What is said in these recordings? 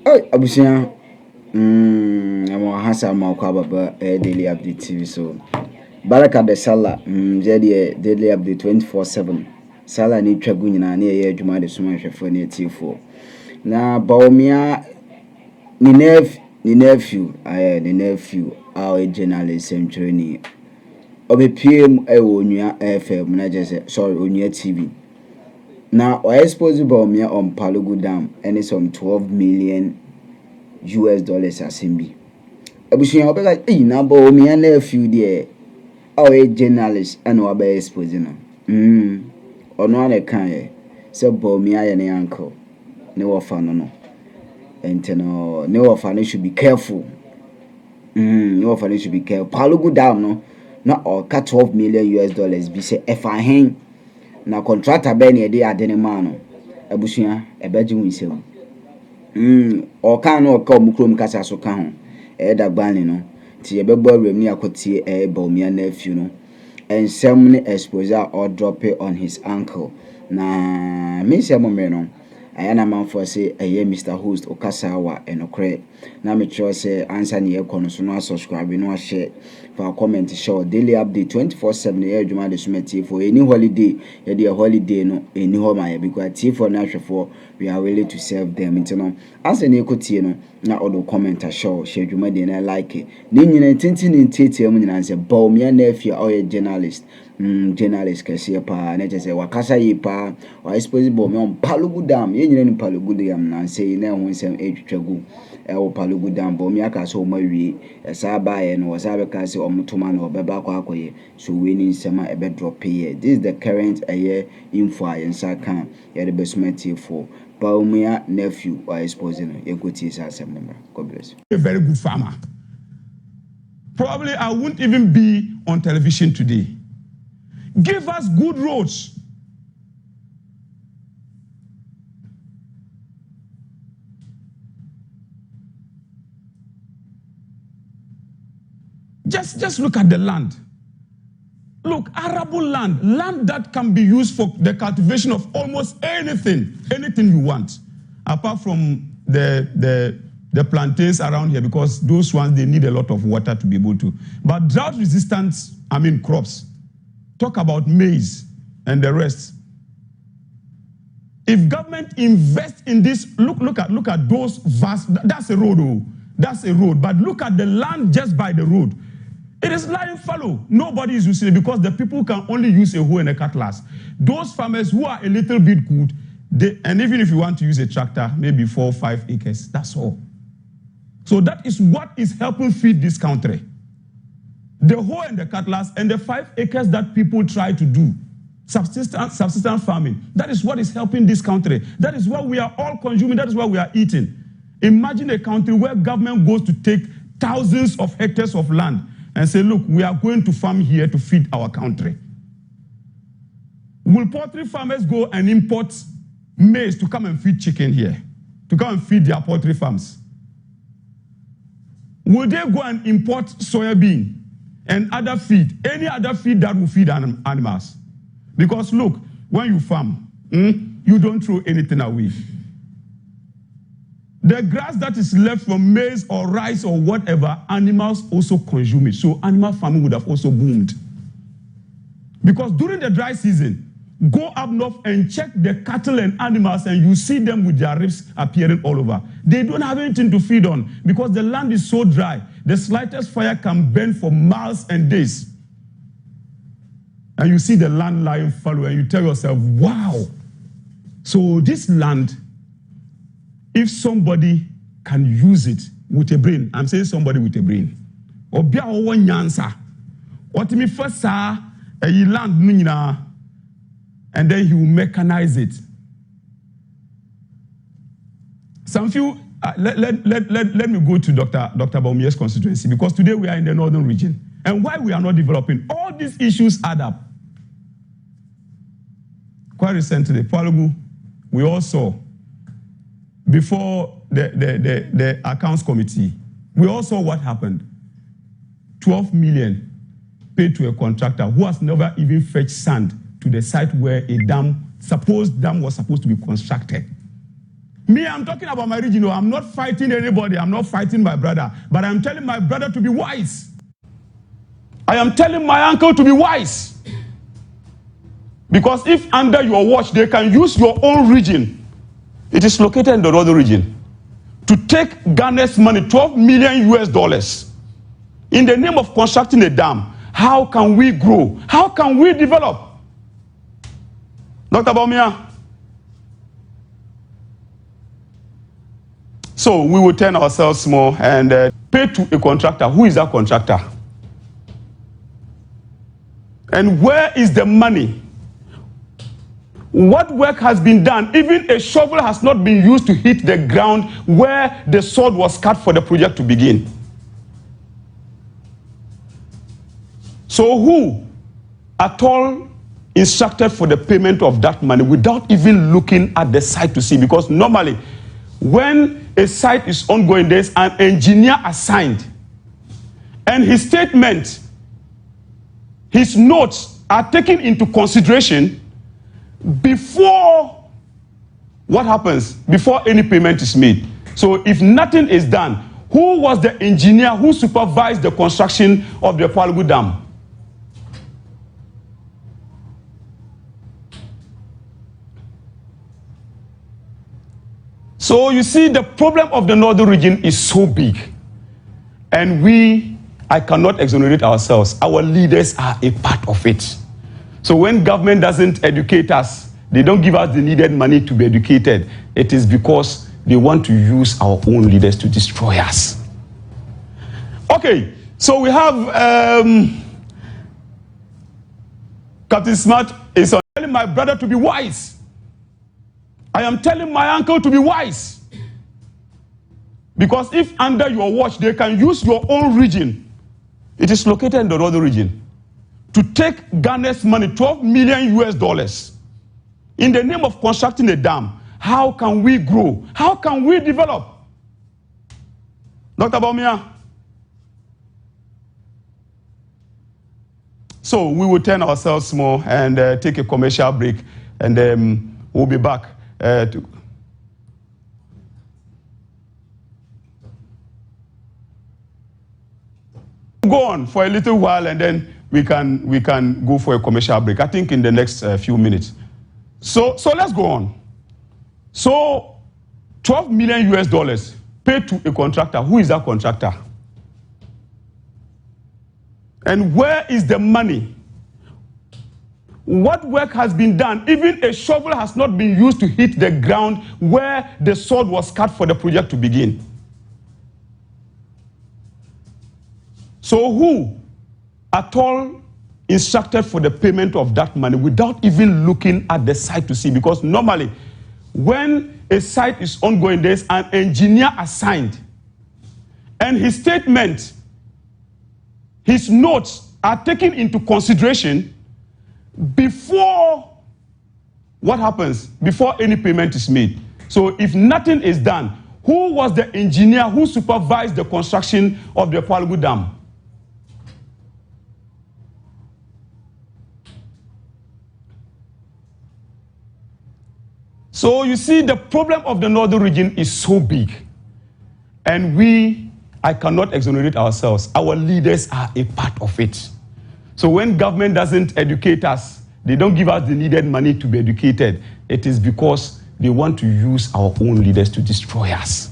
Hey, Abusia. I'm Hassan Malkaba, Daily Update TV. So, Baraka de Salah, Daily Update 24/7. Salah ni Tragunina near Juma de Sumash for near T4. Now, Bawumia, Nephew, the nephew, our journalism training. Obe PM, Onya FM, sorry, Onya TV. Now, I expose Bawumia on Palugu Dam, and it's on 12 million. US dollars asembi. Abusunya obe like na Bawumia nephew there. Our journalist and we be exposing no. Ono ane kan ye. Se Bawumia ye ne uncle. Ne wofa no. Enteno ne wofa should be careful. Ne wofa should be careful. Palugu down no. Na or cut 12 million US dollars bi se efa hen na contractor be ne de ade ne ma no. Abusunya ebeji winsem. Or can or come Nkrumah kasa so kan ho da gbani no ti ye bebo awrem ni akotie Bawumia nephew no and some ภิxp0séd or drop it on his uncle na me se mo me no ayana man for say Mr. Host okasawa enokre na me tro say answer ni ekono so no subscribe no share for comment show daily update 24/7 ye adwuma de sumati for any holiday ye dey holiday no any home aye because tea for na hwefo we are willing to serve them intino as any ekotie no na odo comment show share adwuma de na like ni nyina tintin ntitie mu nyina say Bawumia nephew or journalist journalist Kesi pa na say wakasa yi pa or expose Bawumia on Palugu Dam ye nyina ni Palugu Dam na say na ho nsem etwetwagu o Palugu Dam Bawumia ka so mawie esa ba ye no wasa be ka say omutoma na obeba kwa akoye so we ni nsema ebe drop here. This is the current info yensa kan ye the besmeti for Bawumia nephew or ภิxp0séd ye go tie sa member. God bless you. A very good farmer. Probably I wouldn't even be on television today. Give us good roads. Just look at the land. Look, arable land that can be used for the cultivation of almost anything you want, apart from the plantains around here, because those ones, they need a lot of water to be able to. But drought-resistant, crops. Talk about maize and the rest. If government invests in this, look at those vast. That's a road, that's a road. But look at the land just by the road. It is lying fallow. Nobody is using it because the people can only use a hoe and a cutlass. Those farmers who are a little bit good, and even if you want to use a tractor, maybe 4 or 5 acres, that's all. So that is what is helping feed this country. The hoe and the cutlass and the 5 acres that people try to do, subsistence farming, that is what is helping this country. That is what we are all consuming. That is what we are eating. Imagine a country where government goes to take thousands of hectares of land and say, look, we are going to farm here to feed our country. Will poultry farmers go and import maize to come and feed chicken here, to come and feed their poultry farms? Will they go and import soybean and other feed, any other feed that will feed animals? Because look, when you farm, you don't throw anything away. The grass that is left from maize or rice or whatever, animals also consume it. So animal farming would have also boomed. Because during the dry season, go up north and check the cattle and animals and you see them with their ribs appearing all over. They don't have anything to feed on because the land is so dry. The slightest fire can burn for miles and days. And you see the land lying fallow and you tell yourself, wow. So this land, if somebody can use it with a brain, I'm saying somebody with a brain. Obia owo nyansa. Otimi first a land nina, and then he will mechanize it. Some few let me go to Dr. Bawumia's constituency, because today we are in the northern region. And why we are not developing, all these issues add up. Quite recently, Palugu, we all saw, before the accounts committee, we all saw what happened. 12 million paid to a contractor who has never even fetched sand to the site where a supposed dam was supposed to be constructed. Me, I'm talking about my region. I'm not fighting anybody. I'm not fighting my brother. But I'm telling my brother to be wise. I am telling my uncle to be wise. Because if under your watch, they can use your own region. It is located in the other region. To take Ghana's money, 12 million US dollars, in the name of constructing a dam. How can we grow? How can we develop? Dr. Bawumia. So we will turn ourselves more and pay to a contractor. Who is that contractor? And where is the money? What work has been done? Even a shovel has not been used to hit the ground where the sword was cut for the project to begin. So who at all instructed for the payment of that money without even looking at the site to see? Because normally, when a site is ongoing, there's an engineer assigned. And his statement, his notes are taken into consideration before what happens, before any payment is made. So if nothing is done, who was the engineer who supervised the construction of the Palugu Dam? So you see, the problem of the northern region is so big. And I cannot exonerate ourselves. Our leaders are a part of it. So when government doesn't educate us, they don't give us the needed money to be educated, it is because they want to use our own leaders to destroy us. Okay, so we have Captain Smart is telling my brother to be wise. I am telling my uncle to be wise. Because if under your watch, they can use your own region. It is located in the other region. To take Ghana's money, 12 million US dollars, in the name of constructing a dam. How can we grow? How can we develop? Dr. Bawumia. So we will turn ourselves more and take a commercial break, and we'll be back. To go on for a little while, and then we can go for a commercial break. I think in the next few minutes. So let's go on. So 12 million US dollars paid to a contractor. Who is that contractor? And where is the money? What work has been done? Even a shovel has not been used to hit the ground where the sword was cut for the project to begin. So who at all instructed for the payment of that money without even looking at the site to see? Because normally, when a site is ongoing, there's an engineer assigned. And his statement, his notes are taken into consideration before what happens, before any payment is made. So if nothing is done, who was the engineer who supervised the construction of the Palugu Dam? So you see, the problem of the northern region is so big. And I cannot exonerate ourselves. Our leaders are a part of it. So when government doesn't educate us, they don't give us the needed money to be educated, it is because they want to use our own leaders to destroy us.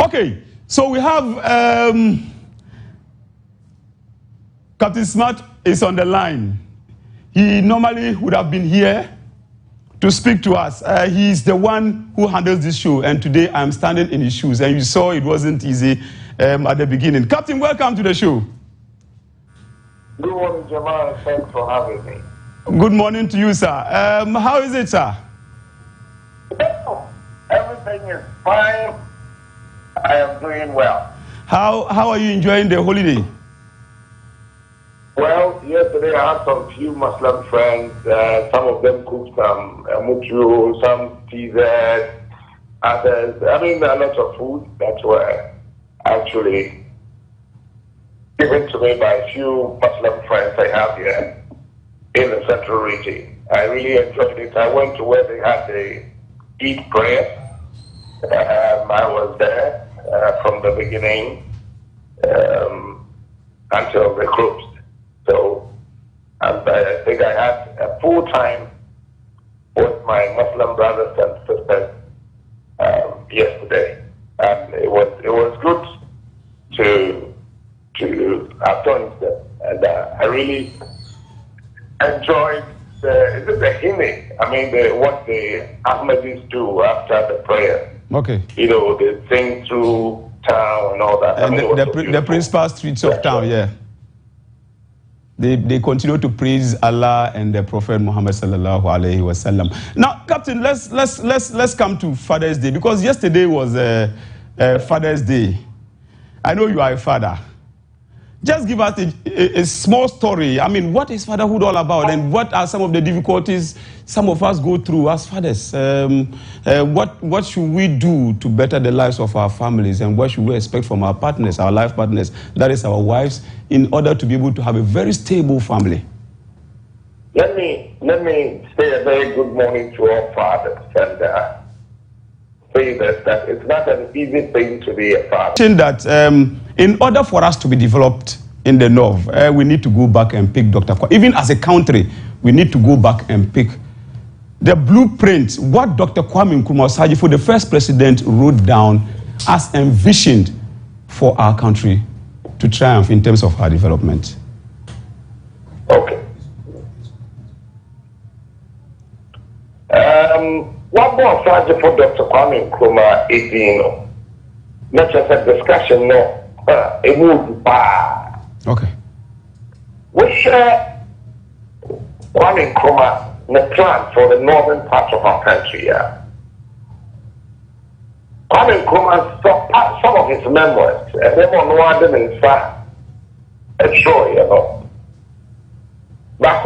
Okay, so we have Captain Smart is on the line. He normally would have been here to speak to us. He's the one who handles this show, and today I'm standing in his shoes, and you saw it wasn't easy at the beginning. Captain, welcome to the show. Good morning, Jamal. Thanks for having me. Good morning to you, sir. How is it, sir? Everything is fine. I am doing well. How are you enjoying the holiday? Well, yesterday I had some few Muslim friends. Some of them cooked some mutu, some TZ, others. I mean, a lot of food that were actually given to me by a few Muslim friends I have here in the central region. I really enjoyed it. I went to where they had lead prayer. I was there from the beginning until the close. So I think I had a full time with my Muslim brothers and sisters yesterday, and it was good to acknowledge them, and I really enjoyed the hymning. I mean, what the Ahmadis do after the prayer. Okay. You know, they sing through town and all that. And the principal streets of town, yeah. They continue to praise Allah and the Prophet Muhammad sallallahu alaihi wasallam. Now, Captain, let's come to Father's Day, because yesterday was Father's Day. I know you are a father. Just give us a small story. I mean, what is fatherhood all about, and what are some of the difficulties some of us go through as fathers? What should we do to better the lives of our families, and what should we expect from our partners, our life partners, that is our wives, in order to be able to have a very stable family? Let me say a very good morning to all fathers, and say that it's not an easy thing to be a father. That in order for us to be developed in the North, we need to go back and pick Dr. Kwame. Even as a country, we need to go back and pick the blueprint, what Dr. Kwame Nkrumah, the first president, wrote down as envisioned for our country to triumph in terms of our development. Okay. One more Sajid for Dr. Kwame Nkrumah is, not just a discussion, no. It would be okay. We share Kwame Nkrumah the plan for the northern part of our country. Kwame Nkrumah, some of his memoirs, and them on one in fact, a show, But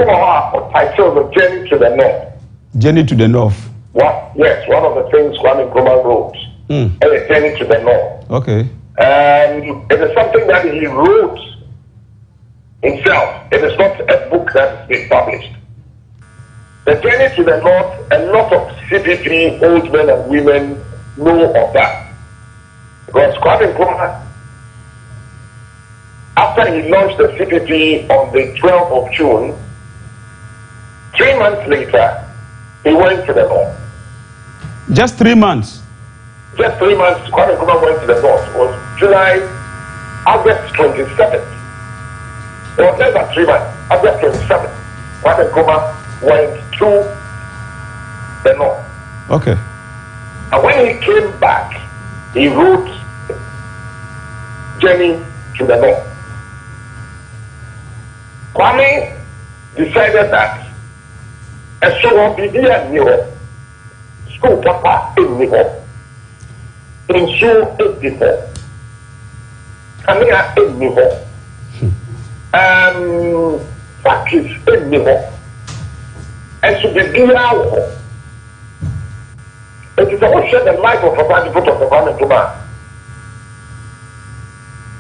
title the Journey to the North. Journey to the North. What? Yes, one of the things Kwame Nkrumah wrote. A Journey to the North. Okay. And it is something that he wrote himself. It is not a book that has been published. The Journey to the North, a lot of CPP, old men and women, know of that. Because Kwame Nkrumah, after he launched the CPP on the 12th of June, 3 months later, he went to the North. Just 3 months? Just 3 months, Kwame Nkrumah went to the North. It was August 27th. It was less than 3 months. August 27th, Kwame Nkrumah went to the North. Okay. And when he came back, he wrote Journey to the North. Kwame decided that a show of the New school papa in New in show in before. Kamea in New factories in New. And should be now. It is also the life of a body put of the Kwame Nkrumah.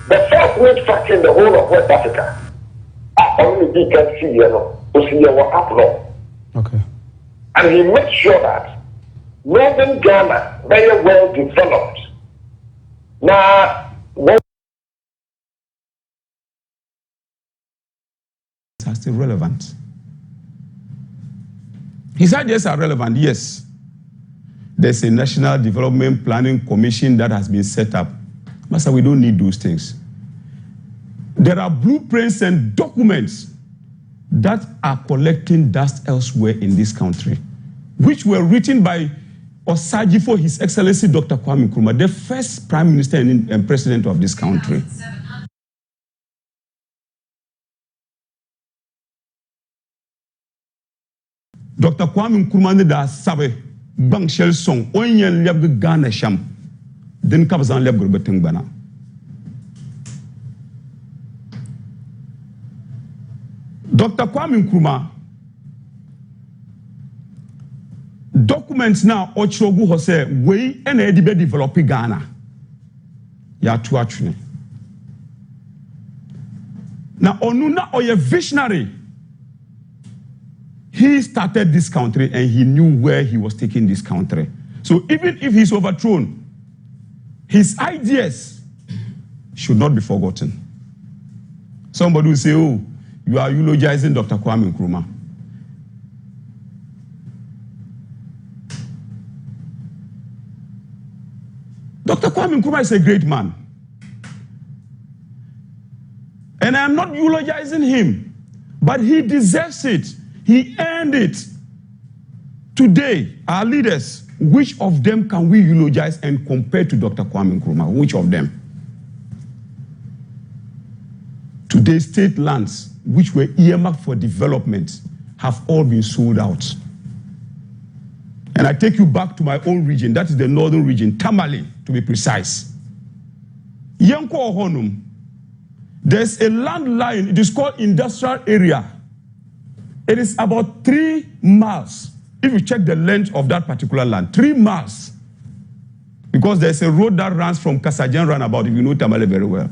The first meat factory in the whole of West Africa. Only we can see, what happened. Okay. And he made sure that Northern Ghana very well developed. Now, what are still relevant? His ideas are relevant, yes. There's a National Development Planning Commission that has been set up. Master, we don't need those things. There are blueprints and documents that are collecting dust elsewhere in this country, which were written by Osajifo, His Excellency Dr. Kwame Nkrumah, the first Prime Minister and President of this country. Dr. Kwame Nkrumah da sabe bang shell song onyen leb Ghana sham den kabzan leb gurbeteng bana. Dr. Kwame Nkrumah documents now ochrogu hose we ena edibe develop Ghana ya tu atwene. Na onu na oye visionary. He started this country and he knew where he was taking this country. So even if he's overthrown, his ideas should not be forgotten. Somebody will say, oh, you are eulogizing Dr. Kwame Nkrumah. Dr. Kwame Nkrumah is a great man. And I am not eulogizing him, but he deserves it. He earned it. Today, our leaders, which of them can we eulogize and compare to Dr. Kwame Nkrumah? Which of them? Today's state lands, which were earmarked for development, have all been sold out. And I take you back to my own region, that is the northern region, Tamale, to be precise. Yanko Ohonum, there's a land line, it is called industrial area. It is about 3 miles. If you check the length of that particular land, 3 miles. Because there's a road that runs from Kasajan Runabout, if you know Tamale very well.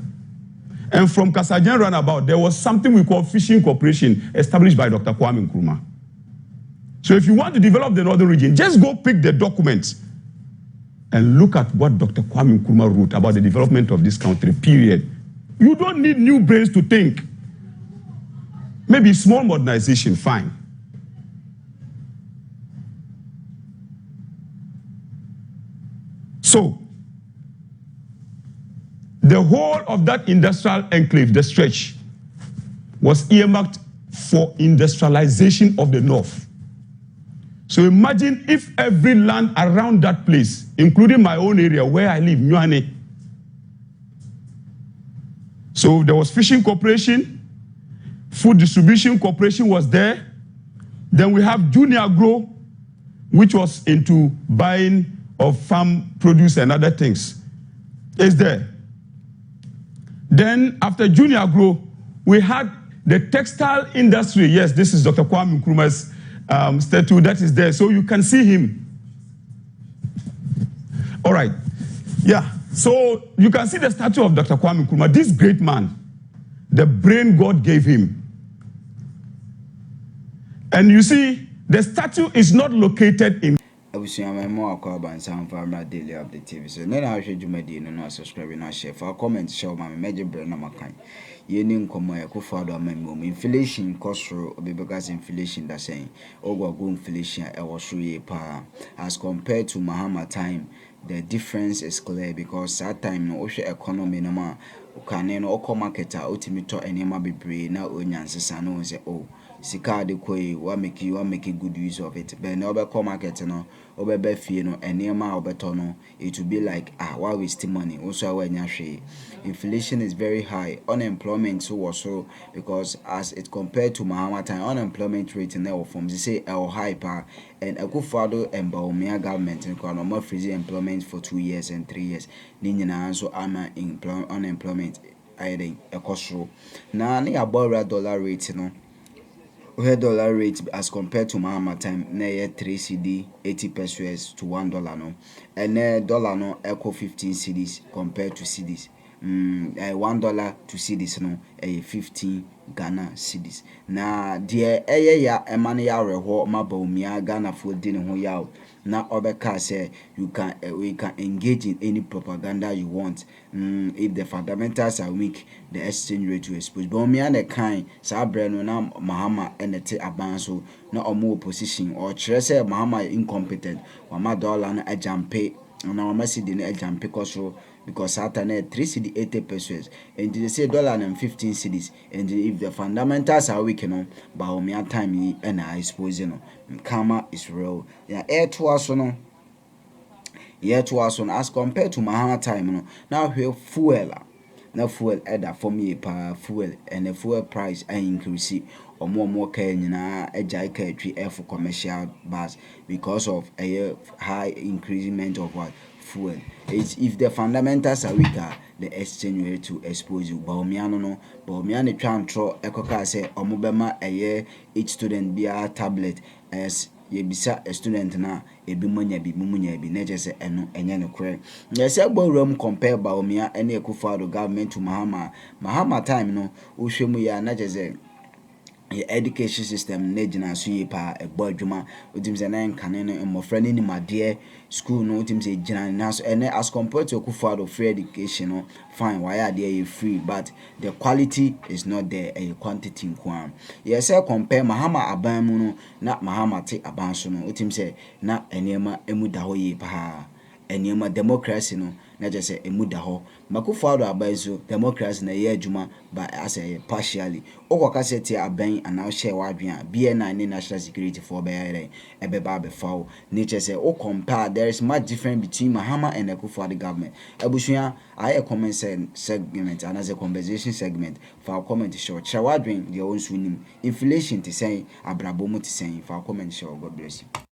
And from Kasajan Runabout, there was something we call Fishing Corporation established by Dr. Kwame Nkrumah. So if you want to develop the northern region, just go pick the documents and look at what Dr. Kwame Nkrumah wrote about the development of this country, period. You don't need new brains to think. Maybe small modernization, fine. So, the whole of that industrial enclave, the stretch, was earmarked for industrialization of the north. So imagine if every land around that place, including my own area where I live, Nyuane. So there was Fishing Corporation, Food Distribution Corporation was there. Then we have Junior Agro, which was into buying of farm produce and other things. Is there. Then after Junior Agro, we had the textile industry. Yes, this is Dr. Kwame Nkrumah's statue that is there. So you can see him. All right. Yeah. So you can see the statue of Dr. Kwame Nkrumah. This great man, the brain God gave him. And you see, the statue is not located in Abusuama mo akwaba nsan farmer daily update TV. So na hwe dwumadi no subscribe na share for comment share ma me meje bre na makan. Ye ni nkomo ya kofado amam inflation kosro obebegas inflation da saying ogwago inflation e wo so ye pa as compared to Mahama time. The difference is clear because that time no ohwe economy no ma ukane no okọ market a otimi to enema bebre na onyansesa no say oh sika de koi wa make good use of it. But no be come market no obebe fie no enema obeto no it will be like why waste money also when hwe. Inflation is very high, unemployment so also because as it compared to Mahama time unemployment rate now from say high pa and Akufo-Addo and Bawumia government in Nkrumah freeze employment for 2 years and 3 years ni nyina so ama unemployment ayden ekosro na na ya dollar rate no where dollar rate as compared to Mahama time na 3 cedi 80 pesos to $1 no and dollar no equal 15 cedis compared to cedis. $1 to cedis no 15 Ghana cedis. Na de ya emane ya reho ma Bawumia Ghana for din ho yaw na obeka say we can engage in any propaganda you want. If the fundamentals are weak, the exchange rate will expose. Bawumia the kind sa bre no na Mahama enete abanso na omo opposition or chere say Mahama incompetent wa ma dollar na ajampe na wa ma cedi na ajampe kosro because Saturday 3 cedi 80 pesos and they say $15 cedis and if the fundamentals are weak no Bawumia time and I suppose you know karma is real. Yeah, air to us no as compared to Mahama time no now we fuel na fuel either for me pa fuel and the fuel price increase or more care nyina ejai ka atwi for commercial bus because of a high increment of what fuel. It's if the fundamentals are weaker, the exchange rate to expose you. Bawumia no Bawumia ne twan tro ekoka say omobema each student be a tablet as ye bisa a student na ebi munya bi na je say eno enye ne kure. Ye say gbawuram compare Bawumia ene Akufo-Addo government to Mahama time no ohwemu ya na je say education system na gyina so yie pa ɛbɔ adwuma wotim sɛ na nkane no mmɔfra no nim adeɛ school no wotim sɛ gyina na so ɛnɛ as compared to Akufo-Addo free education no fine wayɛ adeɛ yɛ free but the quality is not there ɛyɛ quantity nko a yɛ sɛ compare Mahama aban mu no na Mahama te aban so no wotim sɛ na nneɛma emu da hɔ yie pa nneɛma democracy no na just say emu da hɔ Akufo-Addo aban so democracy na yɛ adwuma but as a partially okɔka sɛ tie aban ana hyɛ wadwen a BNI ne national security for bɛyɛ ɛbɛba abɛfa nature say o compare there is much difference between Mahama and Akufo-Addo government abusua ayɛ comment segment and as a conversation segment for comment show hyɛ wadwen deɛ wɔn nso nim inflation te sɛn abrabɔ mu te sɛn for comment show God bless you.